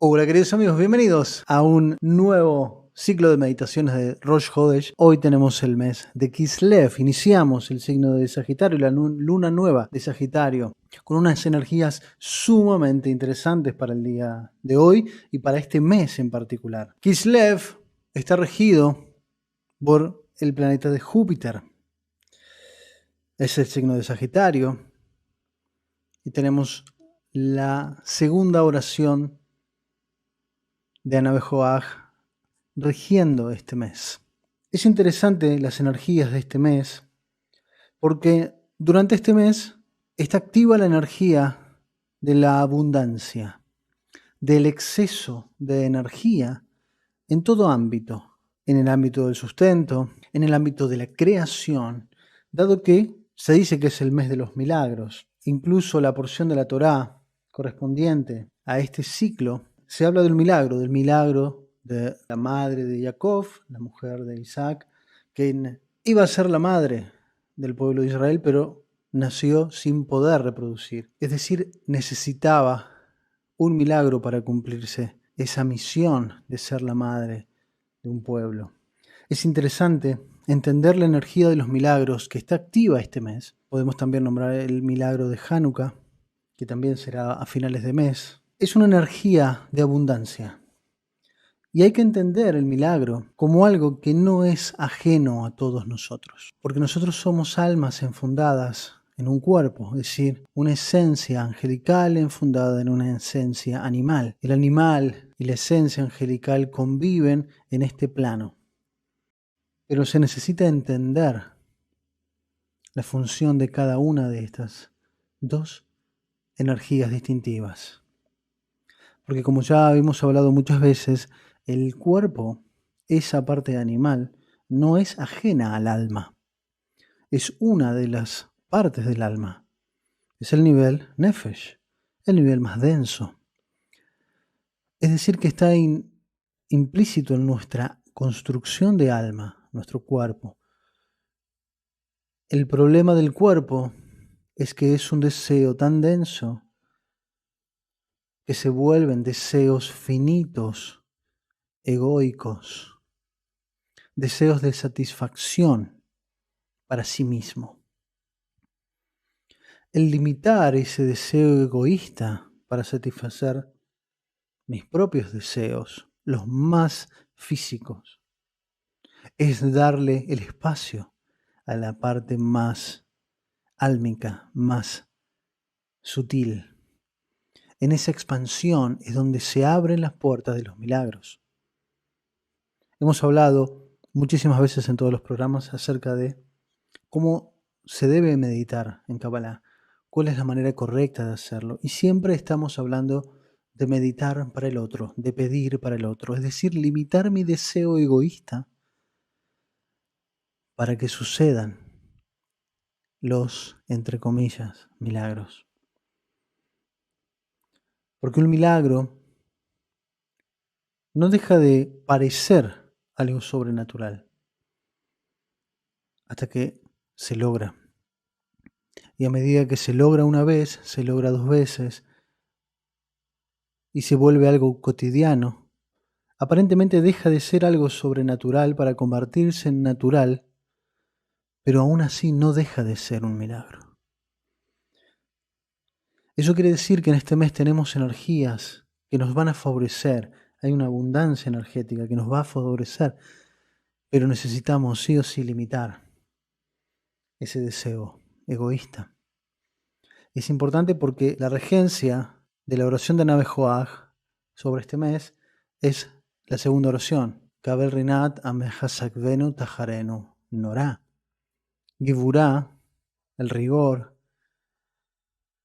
Hola queridos amigos, bienvenidos a un nuevo ciclo de meditaciones de Rosh Hodesh. Hoy tenemos el mes de Kislev, iniciamos el signo de Sagitario, la luna nueva de Sagitario, con unas energías sumamente interesantes para el día de hoy y para este mes en particular. Kislev está regido por el planeta de Júpiter, es el signo de Sagitario y tenemos la segunda oración de Anabejoaj rigiendo este mes. Es interesante las energías de este mes porque durante este mes está activa la energía de la abundancia, del exceso de energía en todo ámbito, en el ámbito del sustento, en el ámbito de la creación, dado que se dice que es el mes de los milagros. Incluso la porción de la Torá correspondiente a este ciclo se habla del milagro de la madre de Jacob, la mujer de Isaac, que iba a ser la madre del pueblo de Israel, pero nació sin poder reproducir. Es decir, necesitaba un milagro para cumplirse esa misión de ser la madre de un pueblo. Es interesante entender la energía de los milagros que está activa este mes. Podemos también nombrar el milagro de Hanukkah, que también será a finales de mes. Es una energía de abundancia. Y hay que entender el milagro como algo que no es ajeno a todos nosotros, porque nosotros somos almas enfundadas en un cuerpo, es decir, una esencia angelical enfundada en una esencia animal. El animal y la esencia angelical conviven en este plano, pero se necesita entender la función de cada una de estas dos energías distintivas. Porque como ya hemos hablado muchas veces, el cuerpo, esa parte animal, no es ajena al alma. Es una de las partes del alma. Es el nivel nefesh, el nivel más denso. Es decir, que está implícito en nuestra construcción de alma, nuestro cuerpo. El problema del cuerpo es que es un deseo tan denso que se vuelven deseos finitos, egoicos, deseos de satisfacción para sí mismo. El limitar ese deseo egoísta para satisfacer mis propios deseos, los más físicos, es darle el espacio a la parte más álmica, más sutil. En esa expansión es donde se abren las puertas de los milagros. Hemos hablado muchísimas veces en todos los programas acerca de cómo se debe meditar en Kabbalah, cuál es la manera correcta de hacerlo. Y siempre estamos hablando de meditar para el otro, de pedir para el otro, es decir, limitar mi deseo egoísta para que sucedan los, entre comillas, milagros. Porque un milagro no deja de parecer algo sobrenatural hasta que se logra. Y a medida que se logra una vez, se logra dos veces y se vuelve algo cotidiano, aparentemente deja de ser algo sobrenatural para convertirse en natural, pero aún así no deja de ser un milagro. Eso quiere decir que en este mes tenemos energías que nos van a favorecer, hay una abundancia energética que nos va a favorecer, pero necesitamos sí o sí limitar ese deseo egoísta. Es importante porque la regencia de la oración de Navejoaj sobre este mes es la segunda oración. Kabel Rinat Amehasakvenu Tajarenu Norá. Givurá, el rigor.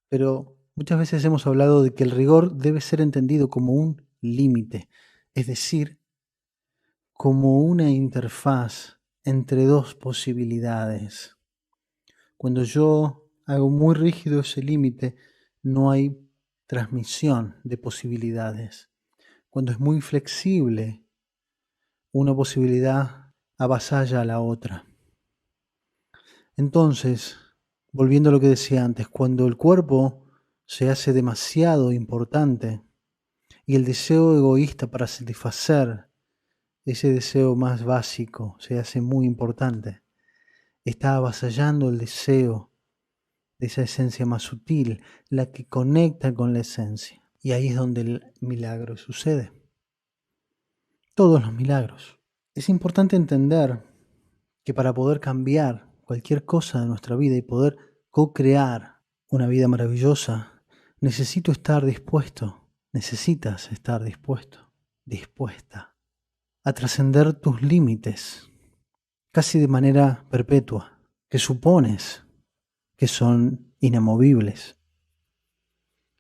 Pero muchas veces hemos hablado de que el rigor debe ser entendido como un límite, es decir, como una interfaz entre dos posibilidades. Cuando yo hago muy rígido ese límite, no hay transmisión de posibilidades. Cuando es muy flexible, una posibilidad avasalla a la otra. Entonces, volviendo a lo que decía antes, cuando el cuerpo se hace demasiado importante Y el deseo egoísta para satisfacer ese deseo más básico se hace muy importante. Está avasallando el deseo de esa esencia más sutil, la que conecta con la esencia. Y ahí es donde el milagro sucede. Todos los milagros. Es importante entender que para poder cambiar cualquier cosa de nuestra vida y poder co-crear una vida maravillosa, necesitas estar dispuesta a trascender tus límites, casi de manera perpetua, que supones que son inamovibles,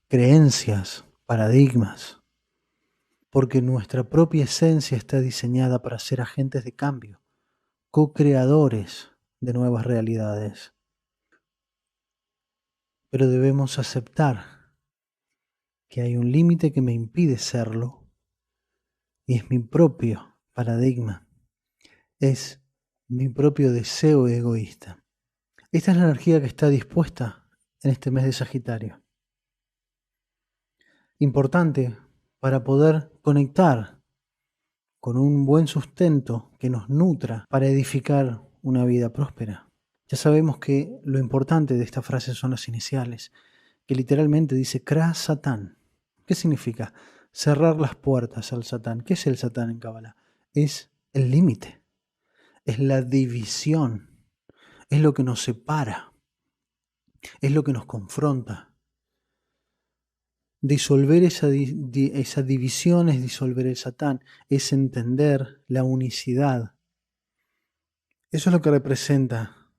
creencias, paradigmas, porque nuestra propia esencia está diseñada para ser agentes de cambio, co-creadores de nuevas realidades. Pero debemos aceptar que hay un límite que me impide serlo, y es mi propio paradigma, es mi propio deseo egoísta. Esta es la energía que está dispuesta en este mes de Sagitario. Importante para poder conectar con un buen sustento que nos nutra para edificar una vida próspera. Ya sabemos que lo importante de esta frase son las iniciales, que literalmente dice Kra Satán. ¿Qué significa? Cerrar las puertas al Satán. ¿Qué es el Satán en Cábala? Es el límite, es la división, es lo que nos separa, es lo que nos confronta. Disolver esa división es disolver el Satán, es entender la unicidad. Eso es lo que representa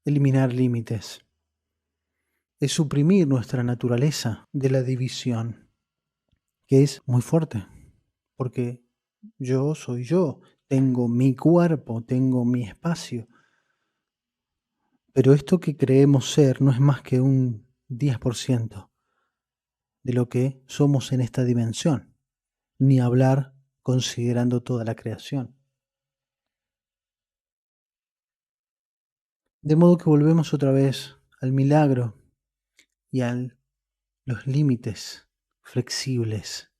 eliminar límites. Es suprimir nuestra naturaleza de la división, que es muy fuerte, porque yo soy yo, tengo mi cuerpo, tengo mi espacio, pero esto que creemos ser no es más que un 10% de lo que somos en esta dimensión, ni hablar considerando toda la creación. De modo que volvemos otra vez al milagro y a los límites flexibles,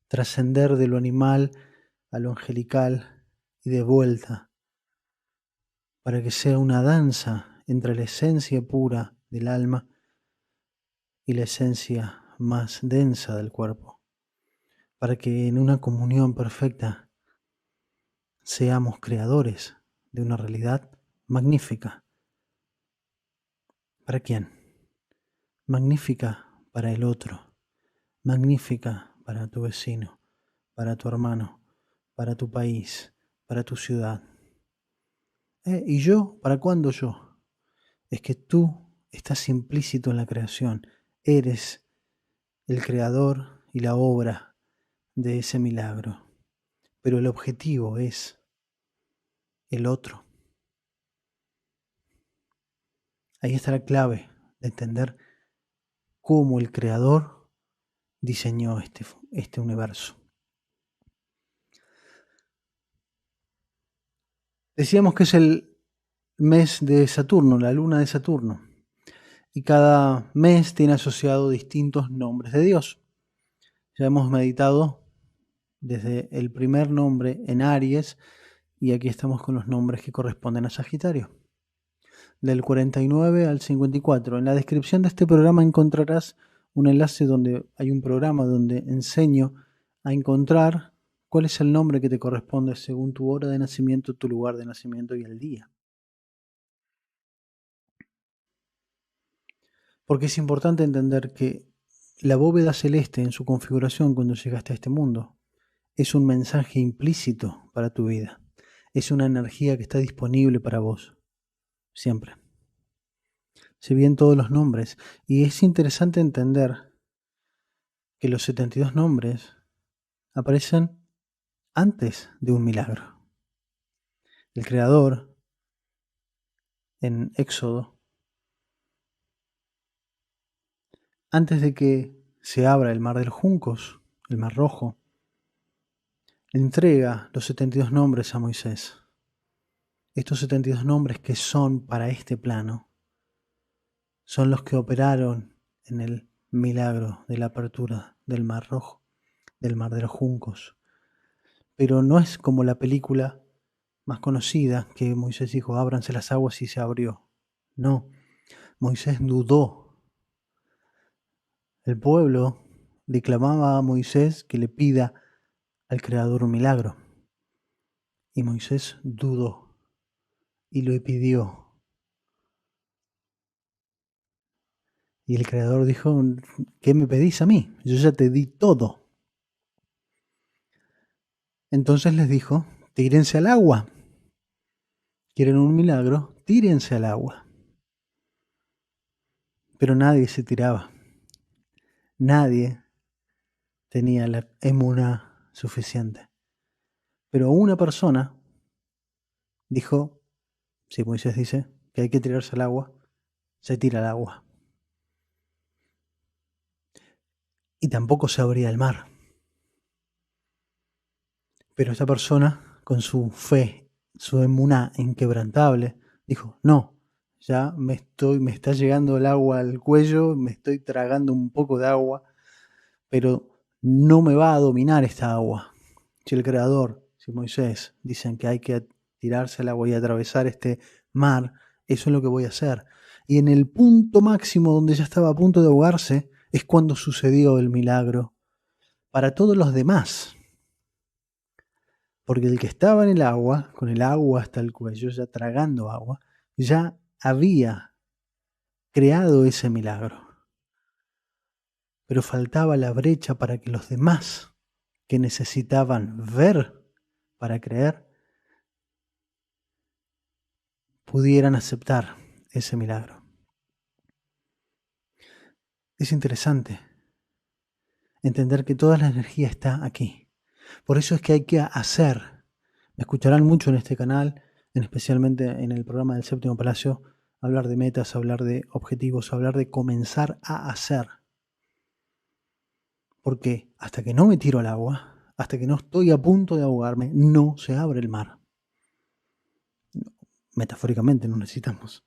trascender de lo animal a lo angelical y de vuelta, para que sea una danza entre la esencia pura del alma y la esencia más densa del cuerpo, para que en una comunión perfecta seamos creadores de una realidad magnífica. ¿Para quién? Magnífica para el otro, magnífica para tu vecino, para tu hermano, para tu país, para tu ciudad. ¿Y yo? ¿Para cuándo yo? Es que tú estás implícito en la creación, eres el creador y la obra de ese milagro, pero el objetivo es el otro. Ahí está la clave de entender cómo el creador diseñó este universo. Decíamos que es el mes de Saturno, la luna de Saturno, y cada mes tiene asociado distintos nombres de Dios. Ya hemos meditado desde el primer nombre en Aries y aquí estamos con los nombres que corresponden a Sagitario. Del 49 al 54. En la descripción de este programa encontrarás un enlace donde hay un programa donde enseño a encontrar cuál es el nombre que te corresponde según tu hora de nacimiento, tu lugar de nacimiento y el día. Porque es importante entender que la bóveda celeste en su configuración cuando llegaste a este mundo es un mensaje implícito para tu vida. Es una energía que está disponible para vos, siempre. Se vienen todos los nombres y es interesante entender que los 72 nombres aparecen antes de un milagro. El Creador, en Éxodo, antes de que se abra el mar de los juncos, el mar rojo, le entrega los 72 nombres a Moisés. Estos 72 nombres que son para este plano son los que operaron en el milagro de la apertura del mar rojo. del mar de los juncos. Pero no es como la película más conocida que Moisés dijo, ábranse las aguas y se abrió. No, Moisés dudó. El pueblo le clamaba a Moisés que le pida al Creador un milagro. Y Moisés dudó y lo pidió. Y el Creador dijo, ¿qué me pedís a mí? Yo ya te di todo. Entonces les dijo, tírense al agua. ¿Quieren un milagro? Tírense al agua. Pero nadie se tiraba. Nadie tenía la emuná suficiente. Pero una persona dijo, si Moisés dice que hay que tirarse al agua, se tira al agua. Y tampoco se abría el mar. Pero esta persona, con su fe, su emuná inquebrantable, dijo, no, ya me está llegando el agua al cuello, me estoy tragando un poco de agua, pero no me va a dominar esta agua. Si el Creador, si Moisés, dicen que hay que tirarse al agua y atravesar este mar, eso es lo que voy a hacer. Y en el punto máximo donde ya estaba a punto de ahogarse, es cuando sucedió el milagro para todos los demás. Porque el que estaba en el agua, con el agua hasta el cuello, ya tragando agua, ya había creado ese milagro. Pero faltaba la brecha para que los demás que necesitaban ver para creer pudieran aceptar ese milagro. Es interesante entender que toda la energía está aquí. Por eso es que hay que hacer. Me escucharán mucho en este canal, especialmente en el programa del Séptimo Palacio, hablar de metas, hablar de objetivos, hablar de comenzar a hacer. Porque hasta que no me tiro al agua, hasta que no estoy a punto de ahogarme, no se abre el mar. Metafóricamente no necesitamos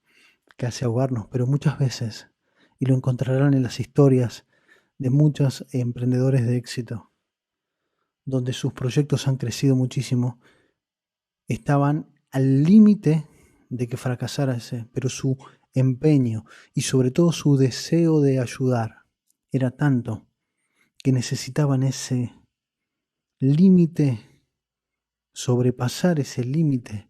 casi ahogarnos, pero muchas veces, y lo encontrarán en las historias de muchos emprendedores de éxito, donde sus proyectos han crecido muchísimo, estaban al límite de que fracasara ese, pero su empeño y sobre todo su deseo de ayudar era tanto que necesitaban ese límite, sobrepasar ese límite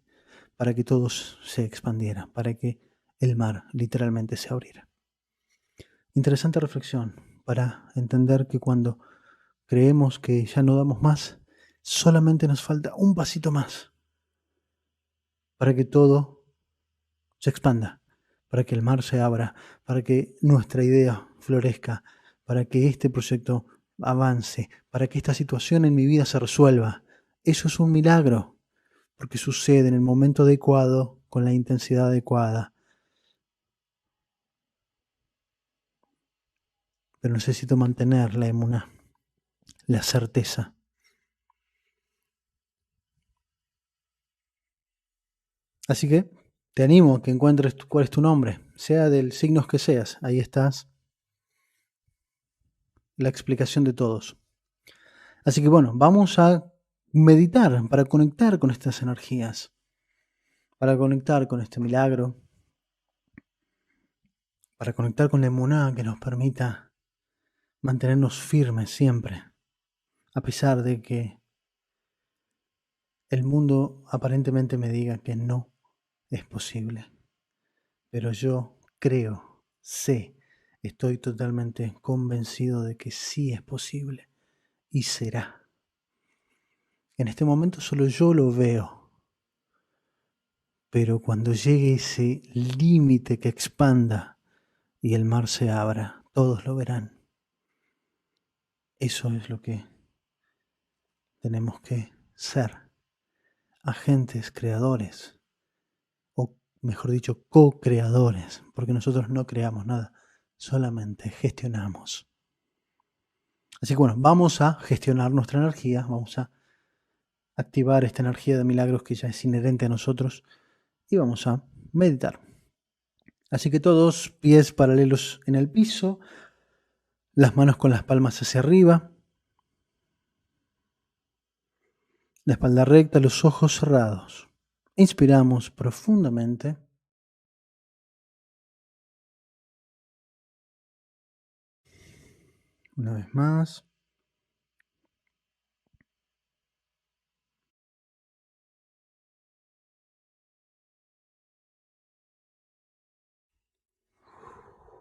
para que todo se expandiera, para que el mar literalmente se abriera. Interesante reflexión para entender que cuando creemos que ya no damos más, solamente nos falta un pasito más para que todo se expanda, para que el mar se abra, para que nuestra idea florezca, para que este proyecto avance, para que esta situación en mi vida se resuelva. Eso es un milagro, porque sucede en el momento adecuado, con la intensidad adecuada. Pero necesito mantener la emuná, la certeza. Así que te animo a que encuentres cuál es tu nombre, sea del signo que seas. Ahí estás la explicación de todos. Así que bueno, vamos a meditar para conectar con estas energías, para conectar con este milagro, para conectar con la emuná que nos permita mantenernos firmes siempre, a pesar de que el mundo aparentemente me diga que no es posible. Pero yo creo, sé, estoy totalmente convencido de que sí es posible y será. En este momento solo yo lo veo, pero cuando llegue ese límite que expanda y el mar se abra, todos lo verán. Eso es lo que tenemos que ser, agentes creadores, o mejor dicho, co-creadores, porque nosotros no creamos nada, solamente gestionamos. Así que bueno, vamos a gestionar nuestra energía, vamos a activar esta energía de milagros que ya es inherente a nosotros y vamos a meditar. Así que todos pies paralelos en el piso, las manos con las palmas hacia arriba, La espalda recta, los ojos cerrados. Inspiramos profundamente. Una vez más.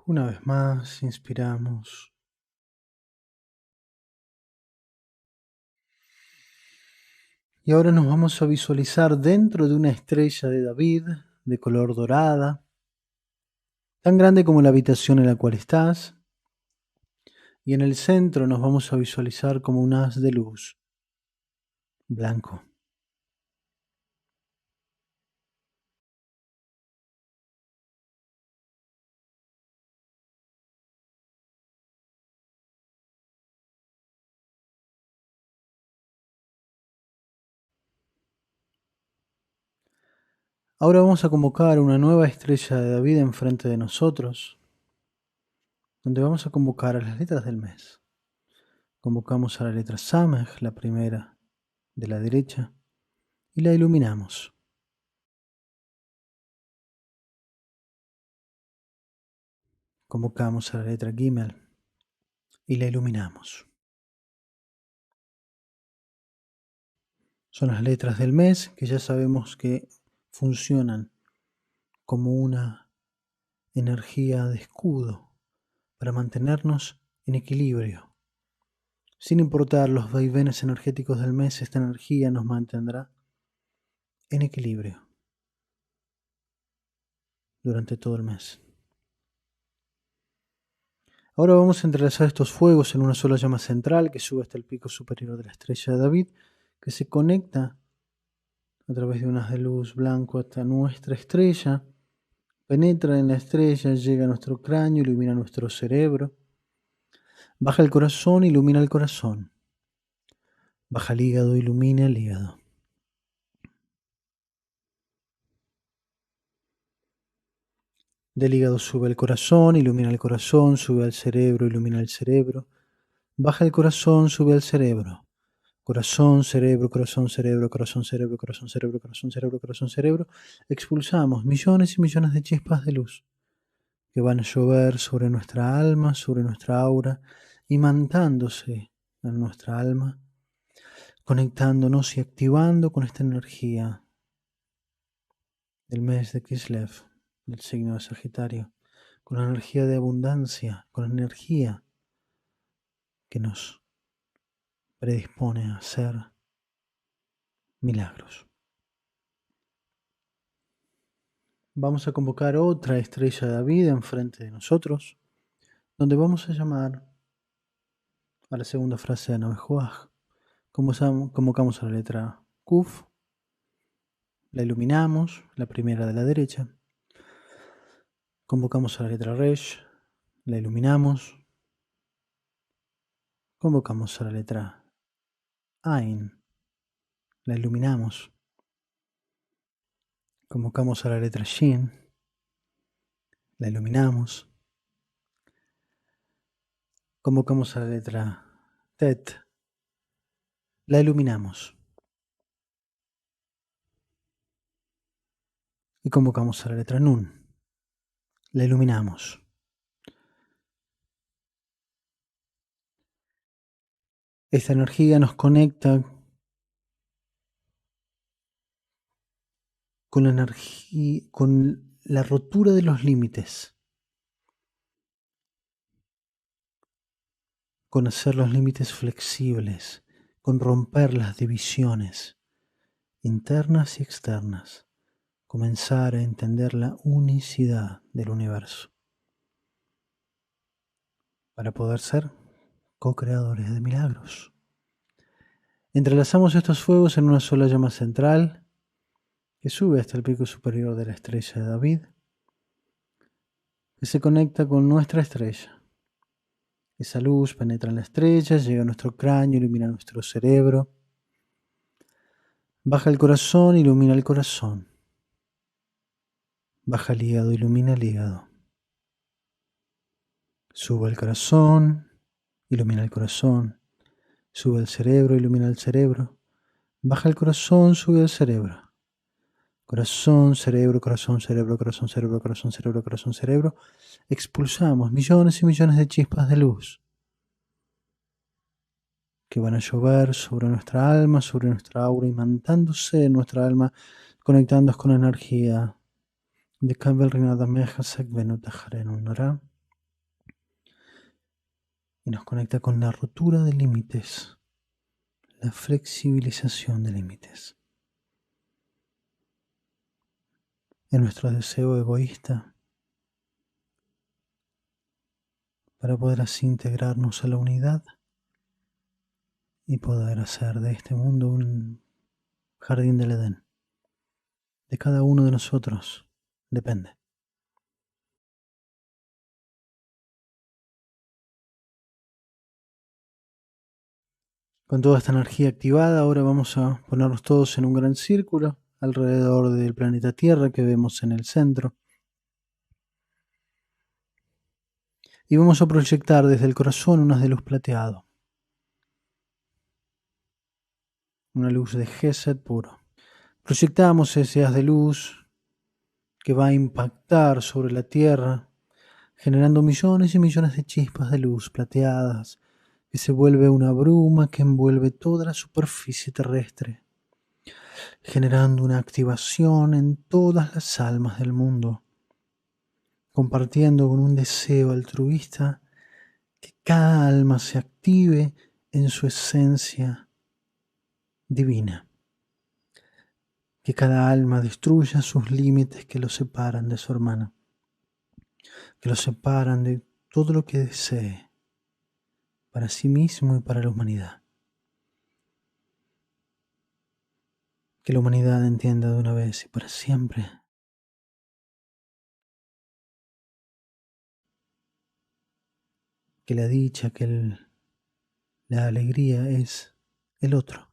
Una vez más, inspiramos. Y ahora nos vamos a visualizar dentro de una estrella de David de color dorada, tan grande como la habitación en la cual estás. Y en el centro nos vamos a visualizar como un haz de luz blanco. Ahora vamos a convocar una nueva estrella de David enfrente de nosotros, donde vamos a convocar a las letras del mes. Convocamos a la letra Samej, la primera de la derecha, y la iluminamos. Convocamos a la letra Gimel y la iluminamos. Son las letras del mes que ya sabemos que funcionan como una energía de escudo para mantenernos en equilibrio. Sin importar los vaivenes energéticos del mes, esta energía nos mantendrá en equilibrio durante todo el mes. Ahora vamos a entrelazar estos fuegos en una sola llama central que sube hasta el pico superior de la estrella de David, que se conecta a través de un haz de luz blanco hasta nuestra estrella, penetra en la estrella, llega a nuestro cráneo, ilumina nuestro cerebro, baja el corazón, ilumina el corazón, baja el hígado, ilumina el hígado. Del hígado sube al corazón, ilumina el corazón, sube al cerebro, ilumina el cerebro, baja el corazón, sube al cerebro. Corazón, cerebro, corazón, cerebro, corazón, cerebro, corazón, cerebro, corazón, cerebro, corazón, cerebro. Expulsamos millones y millones de chispas de luz que van a llover sobre nuestra alma, sobre nuestra aura, imantándose en nuestra alma, conectándonos y activando con esta energía del mes de Kislev, del signo de Sagitario, con la energía de abundancia, con la energía que nos predispone a hacer milagros. Vamos a convocar otra estrella de David enfrente de nosotros, donde vamos a llamar a la segunda frase de Navejuaj. Convocamos a la letra Kuf, la iluminamos, la primera de la derecha. Convocamos a la letra Resh, la iluminamos. Convocamos a la letra Ain, la iluminamos. Convocamos a la letra Shin, la iluminamos. Convocamos a la letra Tet, la iluminamos. Y convocamos a la letra Nun, la iluminamos. Esta energía nos conecta con la energía, con la rotura de los límites, con hacer los límites flexibles, con romper las divisiones internas y externas, comenzar a entender la unicidad del universo para poder ser co-creadores de milagros. Entrelazamos estos fuegos en una sola llama central que sube hasta el pico superior de la estrella de David, que se conecta con nuestra estrella. Esa luz penetra en la estrella, llega a nuestro cráneo, ilumina nuestro cerebro, baja el corazón, ilumina el corazón, baja el hígado, ilumina el hígado, sube el corazón, ilumina el corazón, sube el cerebro, ilumina el cerebro, Baja el corazón, sube al cerebro. Corazón, cerebro, corazón, cerebro, corazón, cerebro, corazón, cerebro, corazón, cerebro. Expulsamos millones y millones de chispas de luz que van a llover sobre nuestra alma, sobre nuestra aura, imantándose en nuestra alma, conectándonos con la energía de Kabel Rinada Meja Sekvenuta Harenunara, y nos conecta con la rotura de límites, la flexibilización de límites. En nuestro deseo egoísta, para poder así integrarnos a la unidad y poder hacer de este mundo un jardín del Edén. De cada uno de nosotros depende. Con toda esta energía activada, ahora vamos a ponernos todos en un gran círculo alrededor del planeta Tierra que vemos en el centro. Y vamos a proyectar desde el corazón unas de luz plateado. Una luz de Gesed puro. Proyectamos ese haz de luz que va a impactar sobre la Tierra, generando millones y millones de chispas de luz plateadas, que se vuelve una bruma que envuelve toda la superficie terrestre, generando una activación en todas las almas del mundo, compartiendo con un deseo altruista que cada alma se active en su esencia divina, que cada alma destruya sus límites que lo separan de su hermana, que lo separan de todo lo que desee para sí mismo y para la humanidad. Que la humanidad entienda de una vez y para siempre que la dicha, la alegría es el otro.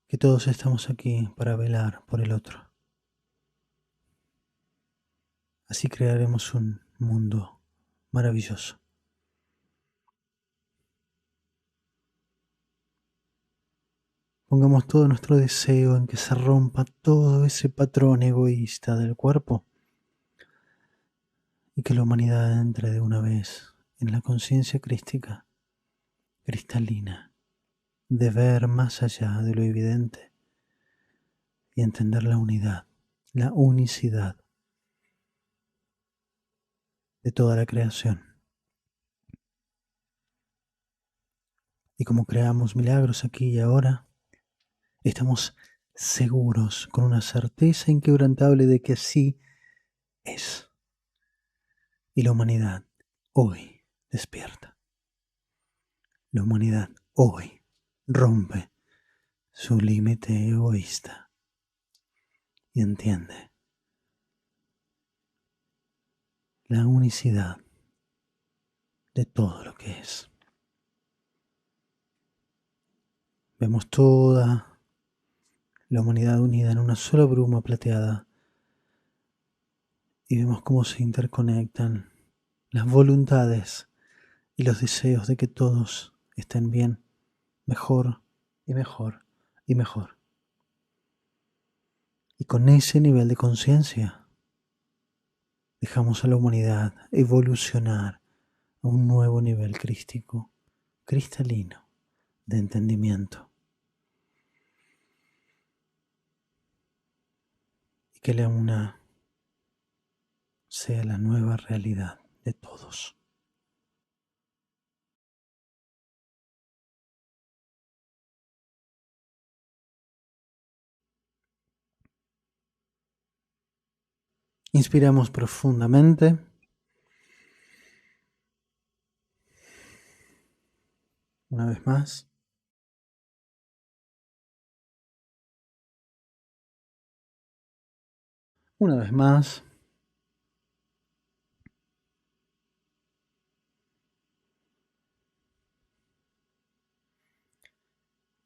Que todos estamos aquí para velar por el otro. Así crearemos un mundo maravilloso. Pongamos todo nuestro deseo en que se rompa todo ese patrón egoísta del cuerpo y que la humanidad entre de una vez en la conciencia crística, cristalina, de ver más allá de lo evidente y entender la unidad, la unicidad de toda la creación. Y como creamos milagros aquí y ahora, estamos seguros, con una certeza inquebrantable de que así es. Y la humanidad hoy despierta. La humanidad hoy rompe su límite egoísta y entiende la unicidad de todo lo que es. Vemos toda la humanidad unida en una sola bruma plateada y vemos cómo se interconectan las voluntades y los deseos de que todos estén bien, mejor y mejor y mejor. Y con ese nivel de conciencia dejamos a la humanidad evolucionar a un nuevo nivel crístico, cristalino, de entendimiento. Y que la una sea la nueva realidad de todos. Inspiramos profundamente. Una vez más. Una vez más.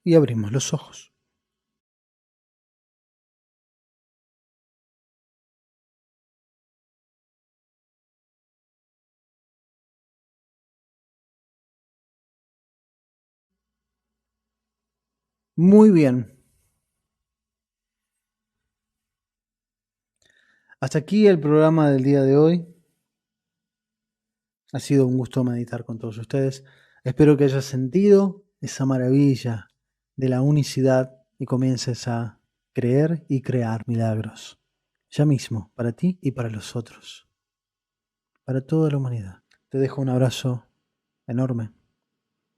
Y abrimos los ojos. Muy bien. Hasta aquí el programa del día de hoy. Ha sido un gusto meditar con todos ustedes. Espero que hayas sentido esa maravilla de la unicidad y comiences a creer y crear milagros. Ya mismo, para ti y para los otros. Para toda la humanidad. Te dejo un abrazo enorme.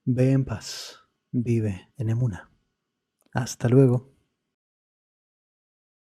Ve en paz. Vive en Emuna. Hasta luego.